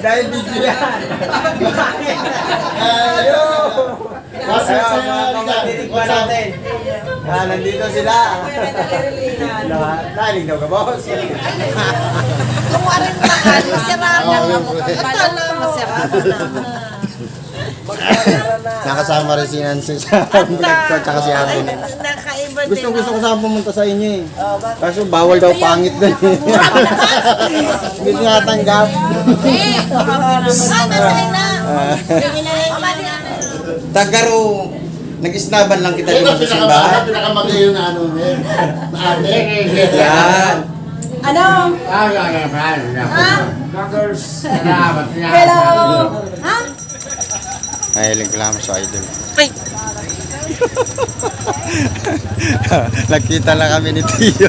Dahil video yan. Ayun. What's natin? Nandito sila. Naling daw ka, boss. Kung warin pa ka, masirahan na mo. Masirahan na. Nakasama rin si Nancy sa vlog ko, tsaka si Ate. Nakaiba din. Gusto ko sana pumunta sa inyo eh. Kaso bawal daw pangit din eh. Hindi ko nga tanggap. Tagaro, nag-isnaban lang kita dito sa simbahan. Pinakamagayon na ano eh. Na ate. Yan. Ano? Hello! Ha? Ay, reklamo sa idol. Nagkita lang kami ni Tio.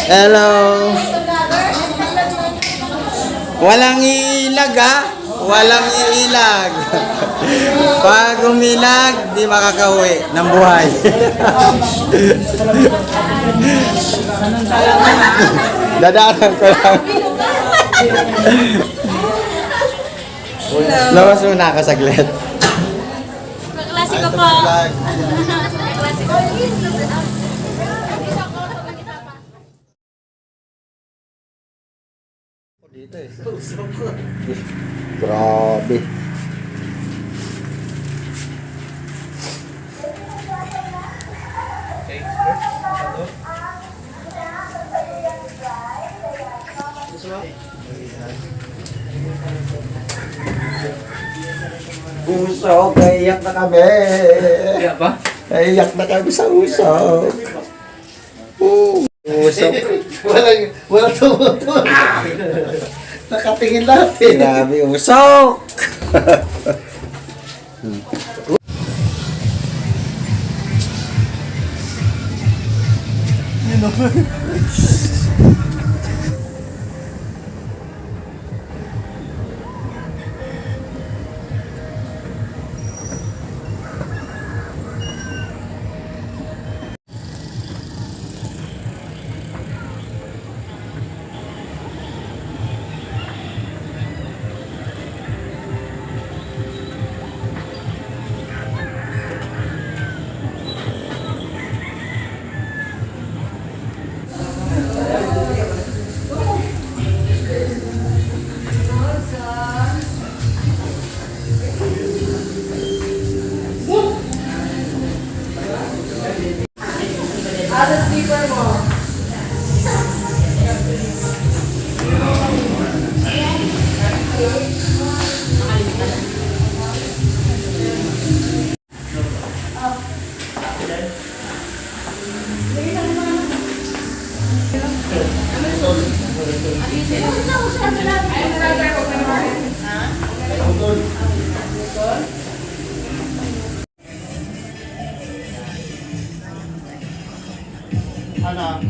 Hello. Walang iilag ha? Walang iilag. Pag umilag, di makakauwi ng buhay. Dadaanan ko lang. Labas muna ako saglit. Klase ko po. Klase ko. Dito eh. Grabe. Usok, iyak na kami. Iyak ba? Iyak na kami sa usok. Usok. Walang tumutol. Nakatingin natin. Grabe, usok! Ano?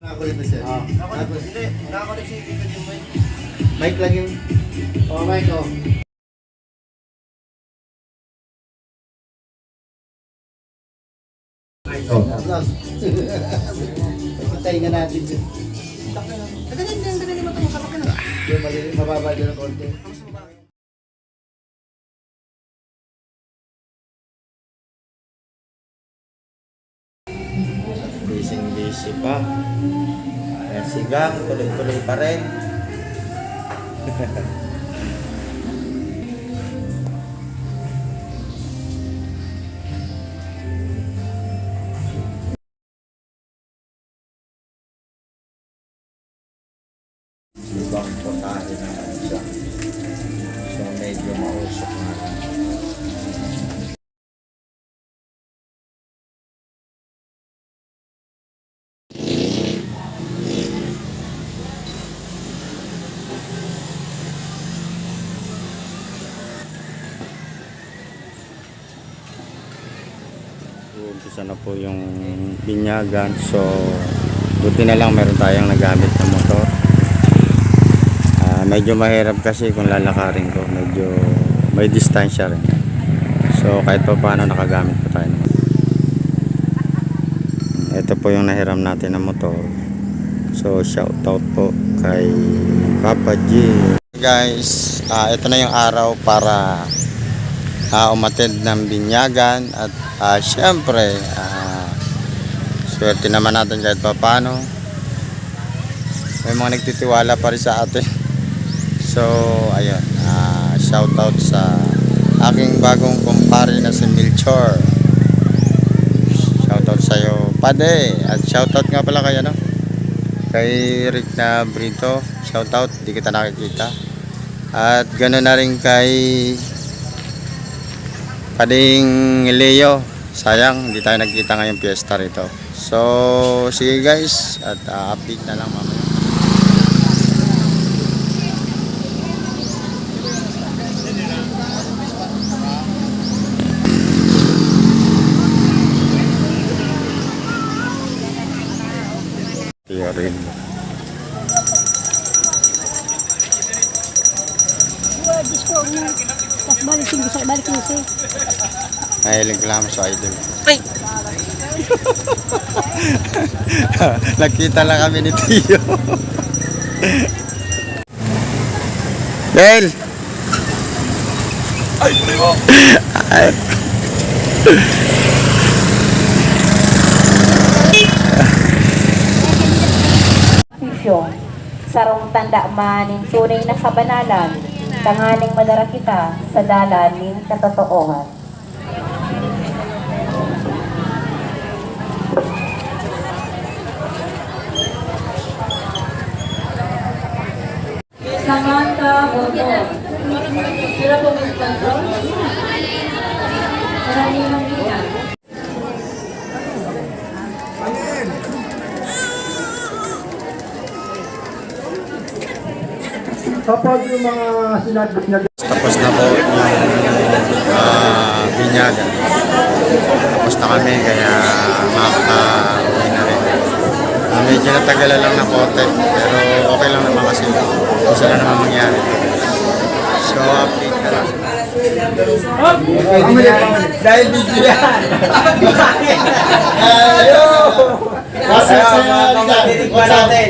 Nakakulit na siya. Nakakulit si Tito yung mic. Mic lang yung... Oh my God. Patay nga natin dyan. Ganyan mo ito. Kapag na. Mababa dyan ng konti. Busy pa. Ayan, sigang, tuloy-tuloy pa rin. Ibang putahe na siya. So medyo mausok na. Umpisa na po yung binyagan. So Buti na lang meron tayong nagamit na motor. Medyo mahirap kasi kung lalakarin ko, medyo may distansya rin. So kahit pa paano nakagamit pa tayo. Ito po yung nahiram natin na motor. So shout out po kay Papa G. Guys, ito na yung araw para umatid ng binyagan. At syempre swerte naman natin kahit pa paano. May mga nagtitiwala pa rin sa atin. So ayun, shout out sa aking bagong kumpare na si Milchor. Shout out sa iyo, Pade. At shout out nga pala kay kay Rick na Brito. Shout out, di kita nakikita. At ganoon na rin kay Pading Leo. Sayang, hindi tayo nagkita ngayong piyesta rito. So sige guys, at update na lang mamaya. Rin. Nahilig ko lang sa idol. Ay! Nakita lang kami ni Tio. Del! Ay! Ay! Sarong tanda maning tunay na kabanalan, tanganing madara kita sa dalan ning katotoohan. Samantha Boto. Sila po may sponsor? Maraming bilang. Kapag yung mga sinadbit na Tapos na po yung binyagan. Tapos na kami kaya makaka-uwi na rin. Medyo natagalan lang na konti pero okay lang naman kasi isa na naman mangyari. So update na lang. dahil video yan. Ayo! What's up sa'yo, Kapatinig pa natin.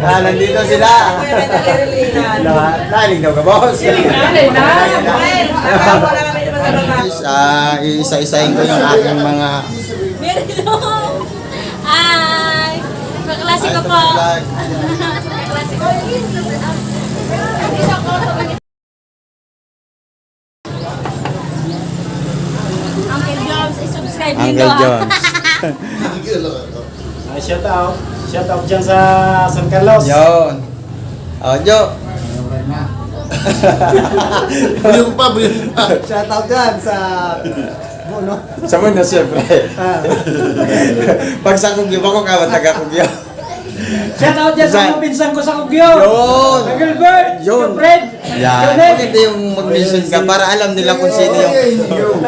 Nandito sila. Nalig daw ka, boss. Guys, iisa-isahin ko yung aking mga Ay, kaklase ko po. Kaklase ko. Uncle Jones, i-subscribe Uncle nyo. Jones. Shout out dyan sa San Carlos. Yun. Oh, Jo. Buyong pa. Shout out dyan sa Buno. Sa mo na siyempre. Pag sa Kugyo ako ka, taga Kugyo. Shout out dyan sa mga pinsan ko sa Kugyo. Yun. Uncle Bert, Yun. Tito Fred, Yan. Jonet. Maganda yung mag-mention ka para alam nila kung sino yung...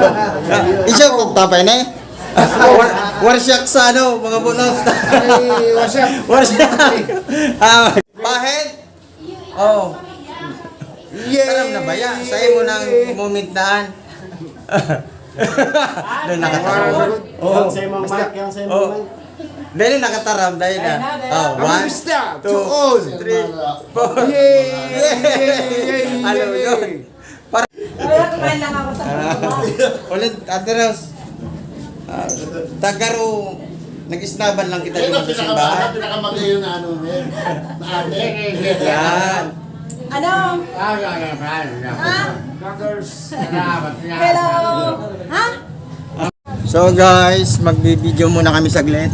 Isyo, kung tapay na eh. Warsyak sa mga bonus. Warsyak. Pahit. Oh. Alam na ba yan? Sa'yo mo nang mumintaan. Doon nakatarap. Oh, sa imong mic, yan sa imong mic. Dahil nakatarap, dahil na. Oh, 1, 2, 3, 4. Yay! Alam mo yun. Kaya kumain lang ako sa Ulit, Ate Rose. Tagaro, nag-isnaban lang kita dito sa simbahan. Pinakamagayon na na ate. Yan. Ano? Hello! Ha? So guys, magbibideo muna kami saglit.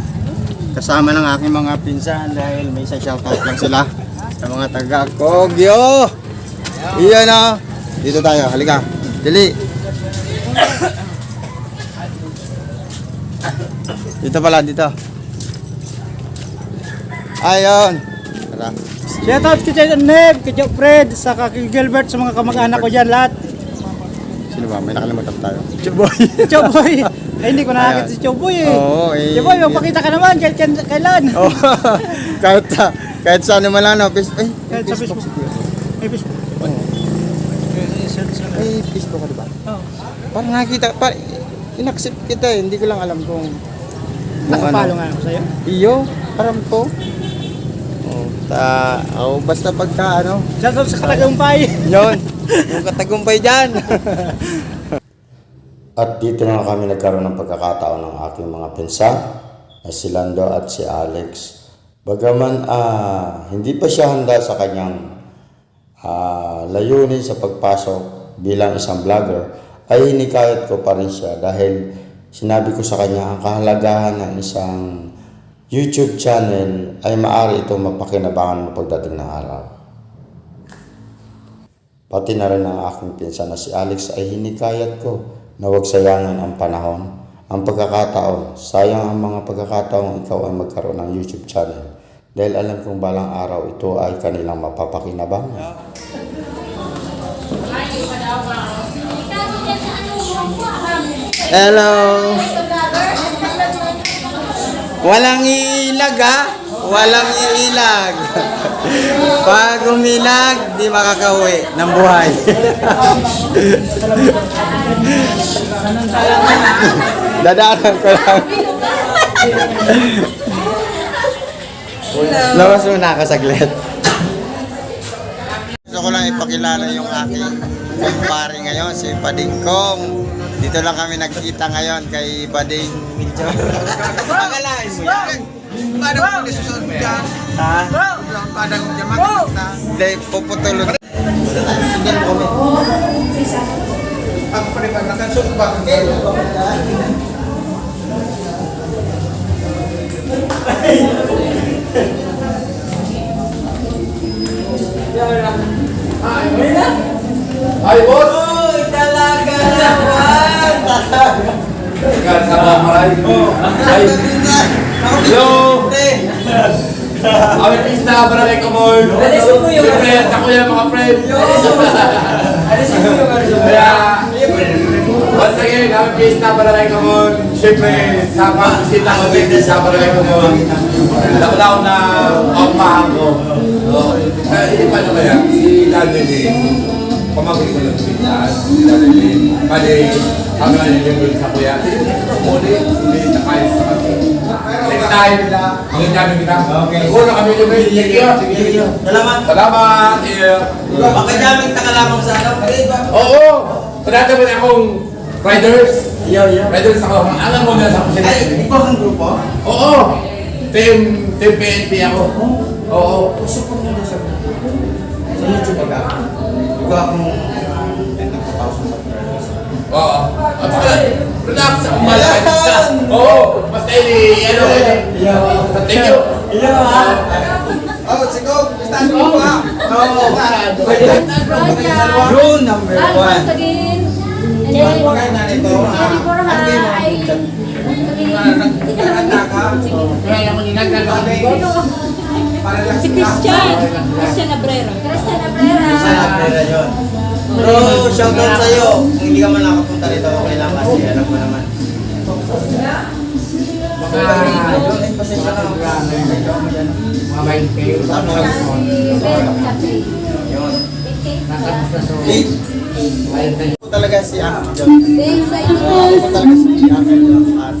Kasama ng aking mga pinsan dahil may isang shoutout lang sila sa mga taga Kogyo. Iyan na. Dito tayo, halika. Dili. Dito pala, dito. Ayun. Tara. Shout out kay Neb, kay Joe Fred, sa kay Gilbert, sa mga kamag-anak ko dyan lahat. Sino ba? May nakalimutan tayo. Chuboy. Choboy, Hindi ko nakakita si Choboy eh. Oo, eh. Choboy, magpakita ka naman kailan. Oh, kahit sa ano man lang, no? Kahit sa Facebook. May Facebook. Ay, Facebook ka diba? Oo. Parang nakita, in-accept kita eh. Hindi ko lang alam kung Nakapalo nga ako sa'yo. Iyo, aram ko. Basta pagka ano. Shoutout sa Katagumpay. Yun, yung katagumpay dyan. At dito na kami nagkaroon ng pagkakataon ng aking mga pinsan na si Lando at si Alex. Bagaman hindi pa siya handa sa kanyang layunin sa pagpasok bilang isang vlogger, ay hinikayat ko pa rin siya dahil sinabi ko sa kanya ang kahalagahan ng isang YouTube channel ay maaari itong mapakinabangan mo pagdating ng araw. Pati na rin ang aking pinsan na si Alex ay hinikayat ko na huwag sayangan ang panahon, ang pagkakataon. Sayang ang mga pagkakataong ikaw ay magkaroon ng YouTube channel dahil alam kong balang araw ito ay kanilang mapapakinabangan. Hello! Walang iilag walang iilag. Pag umilag, di makakauwi ng buhay. Dadaanan ko lang. Labas muna ako saglit. Gusto ko lang ipakilala yung aking kumpare ngayon, si Bading Kong. Dito lang kami nagkita ngayon kay Bading Mincho. Pagalain mo yan. Paano mo gusto dyan? Ha? Paano mo dyan magkita? Hindi, puputulog. Sundan mo kami. Ako pa rin nakansot ba? Ay, boss! Uy, talaga naman! Sama maray. Ay, hello! Awit pista, barangay Kamol. Siyempre, sa kuya mga friend. Kaya, once again, awit pista, barangay Kamol. Siyempre, sa pag-bisita ko dito sa barangay Kamol. Laklaw na pampahan ko. Hindi pa naman yan. Si Lalini, pamagin ko lang si Lalini. Bali, kami na yung sa kuya. Muli, hindi nakain sa kami. Next time, ang namin kita. Siguro kami yung may sige. Salamat. Salamat. Baka daming takalamang sa ano. Oo! Panata mo na akong riders. Iyo. Riders ako. Alam mo na sa kusina. Ay, iba kang grupo? Oo! Team PNP ako. Oo. Support mo na sa YouTube ba? Ikaw akong 10,000 subscribers. Oo. At saka, relax ako malaki. Oo. Basta ano. Thank you. Iyo ha? Oh, sige. Stand mo ha? Oo. Rule number 1. Si Christian Abrera. Pera yun. Bro, shoutout sa'yo. Kung hindi ka man nakapunta rito, okay lang kasi alam mo naman. Pasensya na. Ako talaga si Uncle John. Ako talaga si Uncle John. At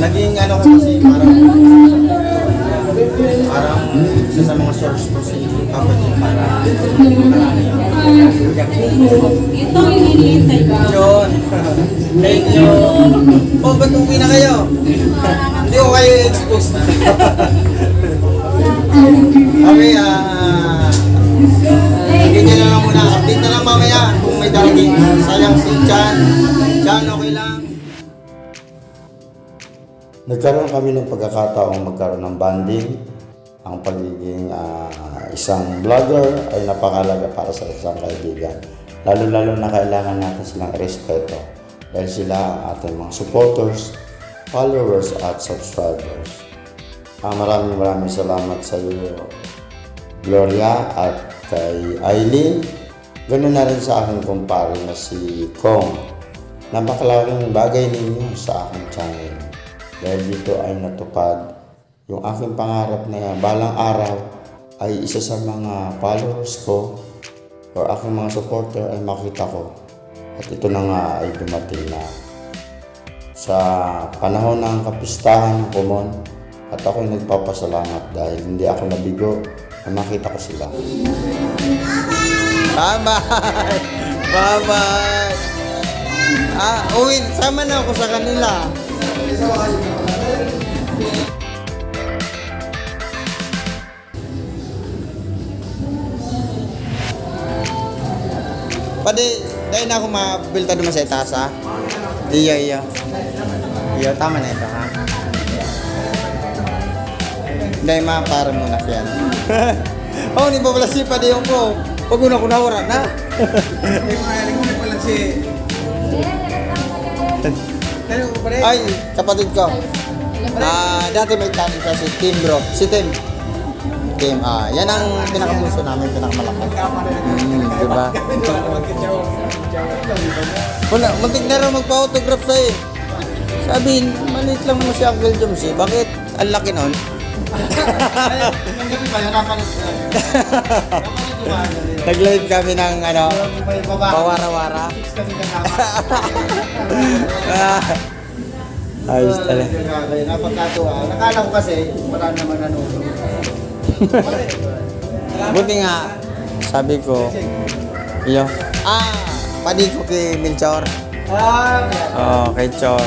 naging ano ko kasi parang isa sa mga source ko si Papa John para Ito yung hinihintay ko. John. Thank you. Oh, ba't uwi na kayo? Hindi ko kayo expose na. Okay, ganyan na lang muna. Update na lang mamaya kung may darating. Sayang si Chan. Chan, okay lang. Nagkaroon kami ng pagkakataong magkaroon ng bonding. Ang pagiging isang vlogger ay napakalaga para sa isang kaibigan. Lalo-lalo na kailangan natin silang respeto dahil sila ang ating mga supporters, followers at subscribers. Maraming salamat sa iyo, Gloria, at kay Aileen. Ganun na rin sa aking kumpare na si Kong. napakalaking bagay ninyo sa aking channel. Dahil dito ay natupad yung aking pangarap na balang araw ay isa sa mga followers ko o aking mga supporter ay makita ko. At ito na nga ay dumating na sa panahon ng kapistahan ng Kumon. At ako'y nagpapasalamat dahil hindi ako nabigo na makita ko sila. Bye-bye! Bye-bye! Uwi, sama na ako sa kanila. Pwede, dahil na ako mabilta naman sa itaas, ha? Iya. Iya, tama na ito, ha? Dahil para muna siya. Oh, ni pa pala si Padiyong ko. Pag una ko nawara na. Ay, kapatid ko. Dati may channel kasi Team Bro. Si Tim. Yan ang pinakapuso namin, pinakamalaki. Diba? Muntik na rin magpa-autograph sa'yo. Sabi, maliit lang mo si Uncle Joms eh. Bakit? Ang laki nun. Nag-live kami ng pawara-wara. Ayos talaga. Napagkatuwa. Nakala ko kasi, wala naman nanonood. Buti nga, sabi ko, padi ko kay Milchor. Kay Chor.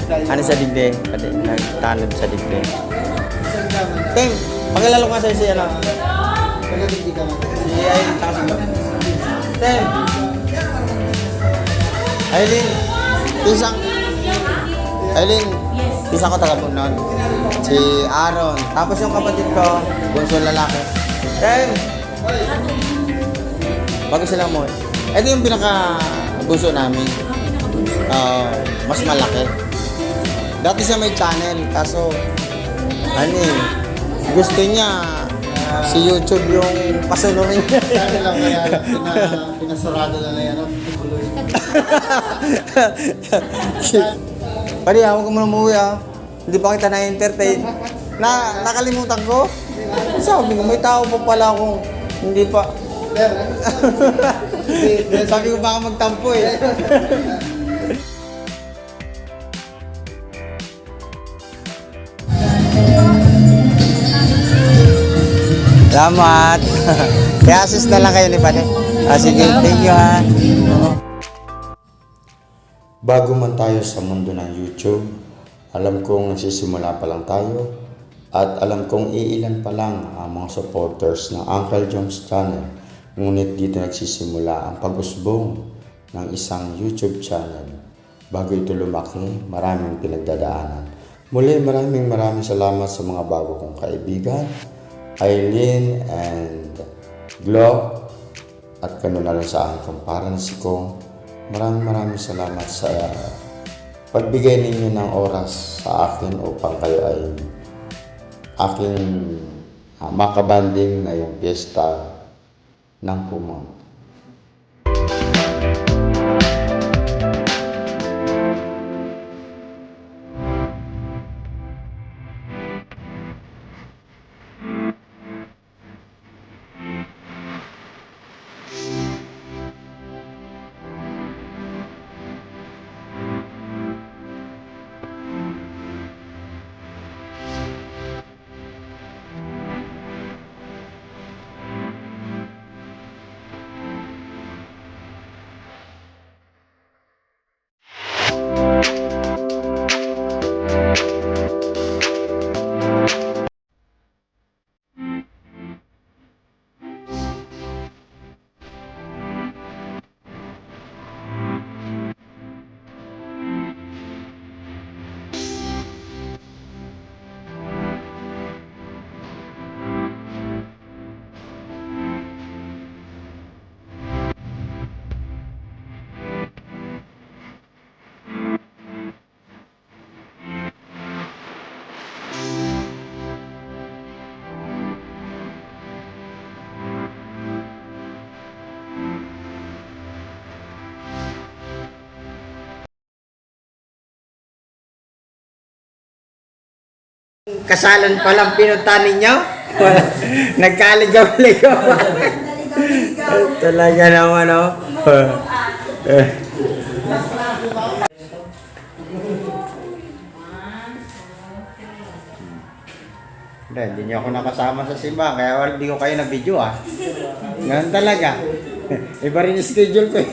Ano sa digde? Nagtanod sa digde. Tim, pakilala ko nga sa'yo si si Aileen Tasmo. Tim! Pisang ko taga-Bugnon. Si Aaron. Tapos yung kapatid ko, bunso lalaki. Tim! Bago sila mo. Ito yung pinaka-bunso namin. Mas malaki. Dati siya may channel, kaso gusto niya si YouTube yung pasunurin niya. Kaya lang kaya pinasarado na yan. Pwede ako kung umuwi Hindi pa kita na-entertain. Nakalimutan ko. Sabi ko, may tao pa pala akong hindi pa. Sabi ko baka magtampo eh. Salamat. Kaya assist na lang kayo ni Pane. Sige, thank you ha. Bago man tayo sa mundo ng YouTube, alam kong nagsisimula pa lang tayo at alam kong iilan pa lang ang mga supporters ng Uncle Joms Channel. Ngunit dito nagsisimula ang pag-usbong ng isang YouTube channel. Bago ito lumaki, maraming pinagdadaanan. Muli, maraming salamat sa mga bago kong kaibigan, Aileen and Glo, at kano na rin sa aking parents ko. Maraming salamat sa pagbigay ninyo ng oras sa akin upang kayo ay aking makabanding ngayong piyesta ng Kumon. Kasalan pa lang pinunta ninyo? Nagkaligaw-ligaw. Talaga naman, oh. Hindi niyo ako nakasama sa simbahan, kaya hindi ko kayo na video, ah. Ganun talaga. Iba rin yung schedule ko, eh.